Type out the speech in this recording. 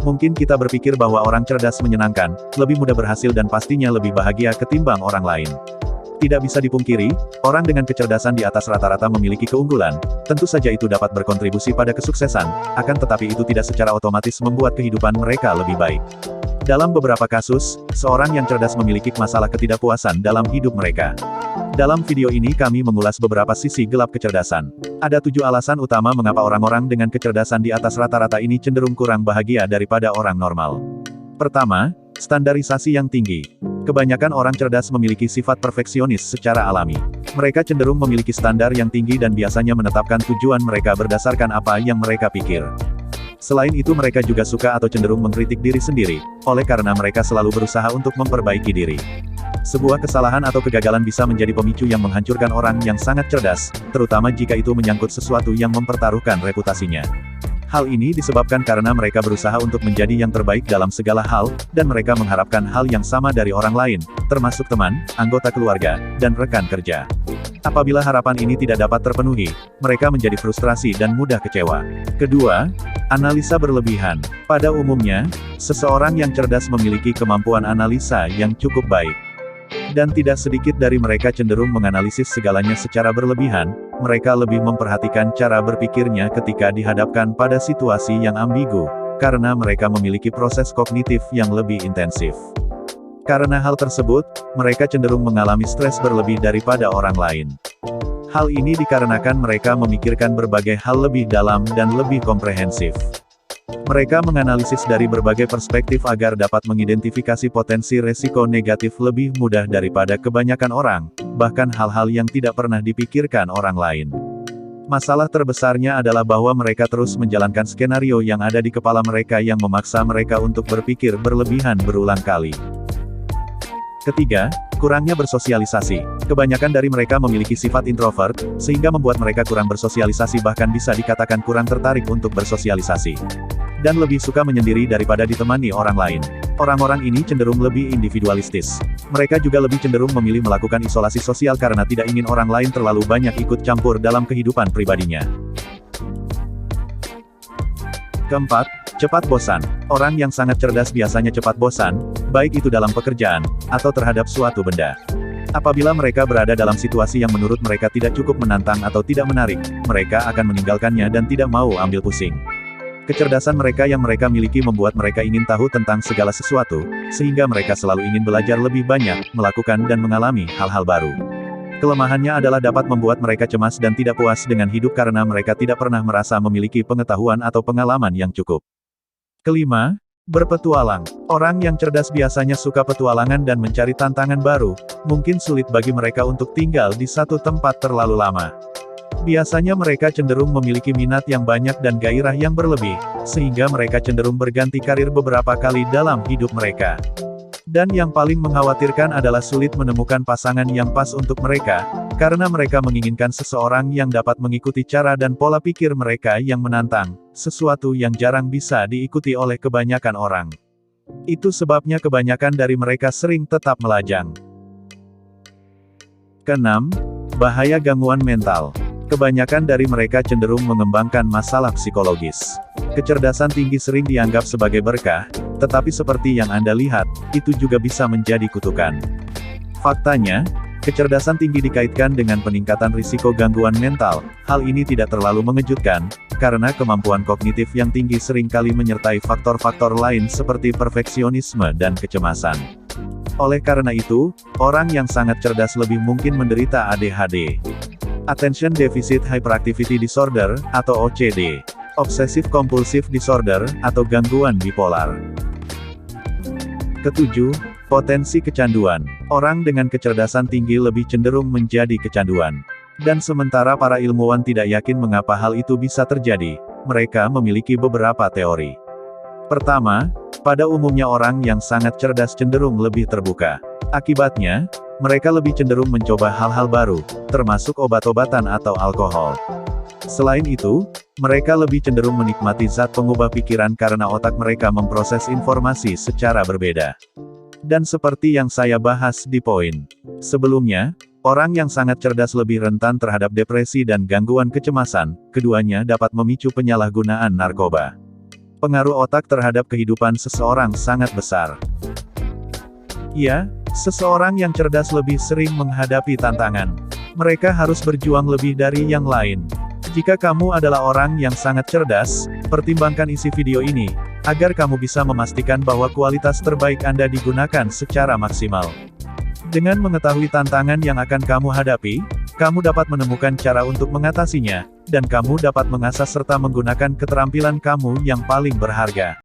Mungkin kita berpikir bahwa orang cerdas menyenangkan, lebih mudah berhasil dan pastinya lebih bahagia ketimbang orang lain. Tidak bisa dipungkiri, orang dengan kecerdasan di atas rata-rata memiliki keunggulan, tentu saja itu dapat berkontribusi pada kesuksesan, akan tetapi itu tidak secara otomatis membuat kehidupan mereka lebih baik. Dalam beberapa kasus, seorang yang cerdas memiliki masalah ketidakpuasan dalam hidup mereka. Dalam video ini kami mengulas beberapa sisi gelap kecerdasan. Ada 7 alasan utama mengapa orang-orang dengan kecerdasan di atas rata-rata ini cenderung kurang bahagia daripada orang normal. Pertama, standarisasi yang tinggi. Kebanyakan orang cerdas memiliki sifat perfeksionis secara alami. Mereka cenderung memiliki standar yang tinggi dan biasanya menetapkan tujuan mereka berdasarkan apa yang mereka pikir. Selain itu mereka juga suka atau cenderung mengkritik diri sendiri, oleh karena mereka selalu berusaha untuk memperbaiki diri. Sebuah kesalahan atau kegagalan bisa menjadi pemicu yang menghancurkan orang yang sangat cerdas, terutama jika itu menyangkut sesuatu yang mempertaruhkan reputasinya. Hal ini disebabkan karena mereka berusaha untuk menjadi yang terbaik dalam segala hal, dan mereka mengharapkan hal yang sama dari orang lain, termasuk teman, anggota keluarga, dan rekan kerja. Apabila harapan ini tidak dapat terpenuhi, mereka menjadi frustrasi dan mudah kecewa. Kedua, analisa berlebihan. Pada umumnya, seseorang yang cerdas memiliki kemampuan analisa yang cukup baik. Dan tidak sedikit dari mereka cenderung menganalisis segalanya secara berlebihan, mereka lebih memperhatikan cara berpikirnya ketika dihadapkan pada situasi yang ambigu, karena mereka memiliki proses kognitif yang lebih intensif. Karena hal tersebut, mereka cenderung mengalami stres berlebih daripada orang lain. Hal ini dikarenakan mereka memikirkan berbagai hal lebih dalam dan lebih komprehensif. Mereka menganalisis dari berbagai perspektif agar dapat mengidentifikasi potensi resiko negatif lebih mudah daripada kebanyakan orang, bahkan hal-hal yang tidak pernah dipikirkan orang lain. Masalah terbesarnya adalah bahwa mereka terus menjalankan skenario yang ada di kepala mereka yang memaksa mereka untuk berpikir berlebihan berulang kali. Ketiga, kurangnya bersosialisasi. Kebanyakan dari mereka memiliki sifat introvert, sehingga membuat mereka kurang bersosialisasi bahkan bisa dikatakan kurang tertarik untuk bersosialisasi. Dan lebih suka menyendiri daripada ditemani orang lain. Orang-orang ini cenderung lebih individualistis. Mereka juga lebih cenderung memilih melakukan isolasi sosial karena tidak ingin orang lain terlalu banyak ikut campur dalam kehidupan pribadinya. Keempat, cepat bosan. Orang yang sangat cerdas biasanya cepat bosan, baik itu dalam pekerjaan, atau terhadap suatu benda. Apabila mereka berada dalam situasi yang menurut mereka tidak cukup menantang atau tidak menarik, mereka akan meninggalkannya dan tidak mau ambil pusing. Kecerdasan mereka yang mereka miliki membuat mereka ingin tahu tentang segala sesuatu, sehingga mereka selalu ingin belajar lebih banyak, melakukan dan mengalami hal-hal baru. Kelemahannya adalah dapat membuat mereka cemas dan tidak puas dengan hidup karena mereka tidak pernah merasa memiliki pengetahuan atau pengalaman yang cukup. Kelima, berpetualang. Orang yang cerdas biasanya suka petualangan dan mencari tantangan baru. Mungkin sulit bagi mereka untuk tinggal di satu tempat terlalu lama. Biasanya mereka cenderung memiliki minat yang banyak dan gairah yang berlebih, sehingga mereka cenderung berganti karir beberapa kali dalam hidup mereka. Dan yang paling mengkhawatirkan adalah sulit menemukan pasangan yang pas untuk mereka, karena mereka menginginkan seseorang yang dapat mengikuti cara dan pola pikir mereka yang menantang, sesuatu yang jarang bisa diikuti oleh kebanyakan orang. Itu sebabnya kebanyakan dari mereka sering tetap melajang. Keenam, bahaya gangguan mental. Kebanyakan dari mereka cenderung mengembangkan masalah psikologis. Kecerdasan tinggi sering dianggap sebagai berkah, tetapi seperti yang Anda lihat, itu juga bisa menjadi kutukan. Faktanya, kecerdasan tinggi dikaitkan dengan peningkatan risiko gangguan mental. Hal ini tidak terlalu mengejutkan, karena kemampuan kognitif yang tinggi seringkali menyertai faktor-faktor lain seperti perfeksionisme dan kecemasan. Oleh karena itu, orang yang sangat cerdas lebih mungkin menderita ADHD. Attention Deficit Hyperactivity Disorder, atau OCD. Obsessive Compulsive Disorder, atau gangguan bipolar. Ketujuh, potensi kecanduan. Orang dengan kecerdasan tinggi lebih cenderung menjadi kecanduan. Dan sementara para ilmuwan tidak yakin mengapa hal itu bisa terjadi, mereka memiliki beberapa teori. Pertama, pada umumnya orang yang sangat cerdas cenderung lebih terbuka. Akibatnya, mereka lebih cenderung mencoba hal-hal baru, termasuk obat-obatan atau alkohol. Selain itu, mereka lebih cenderung menikmati zat pengubah pikiran karena otak mereka memproses informasi secara berbeda. Dan seperti yang saya bahas di poin sebelumnya, orang yang sangat cerdas lebih rentan terhadap depresi dan gangguan kecemasan, keduanya dapat memicu penyalahgunaan narkoba. pengaruh otak terhadap kehidupan seseorang sangat besar. Ya, seseorang yang cerdas lebih sering menghadapi tantangan. Mereka harus berjuang lebih dari yang lain. Jika kamu adalah orang yang sangat cerdas, pertimbangkan isi video ini, agar kamu bisa memastikan bahwa kualitas terbaik Anda digunakan secara maksimal. Dengan mengetahui tantangan yang akan kamu hadapi, kamu dapat menemukan cara untuk mengatasinya, dan kamu dapat mengasah serta menggunakan keterampilan kamu yang paling berharga.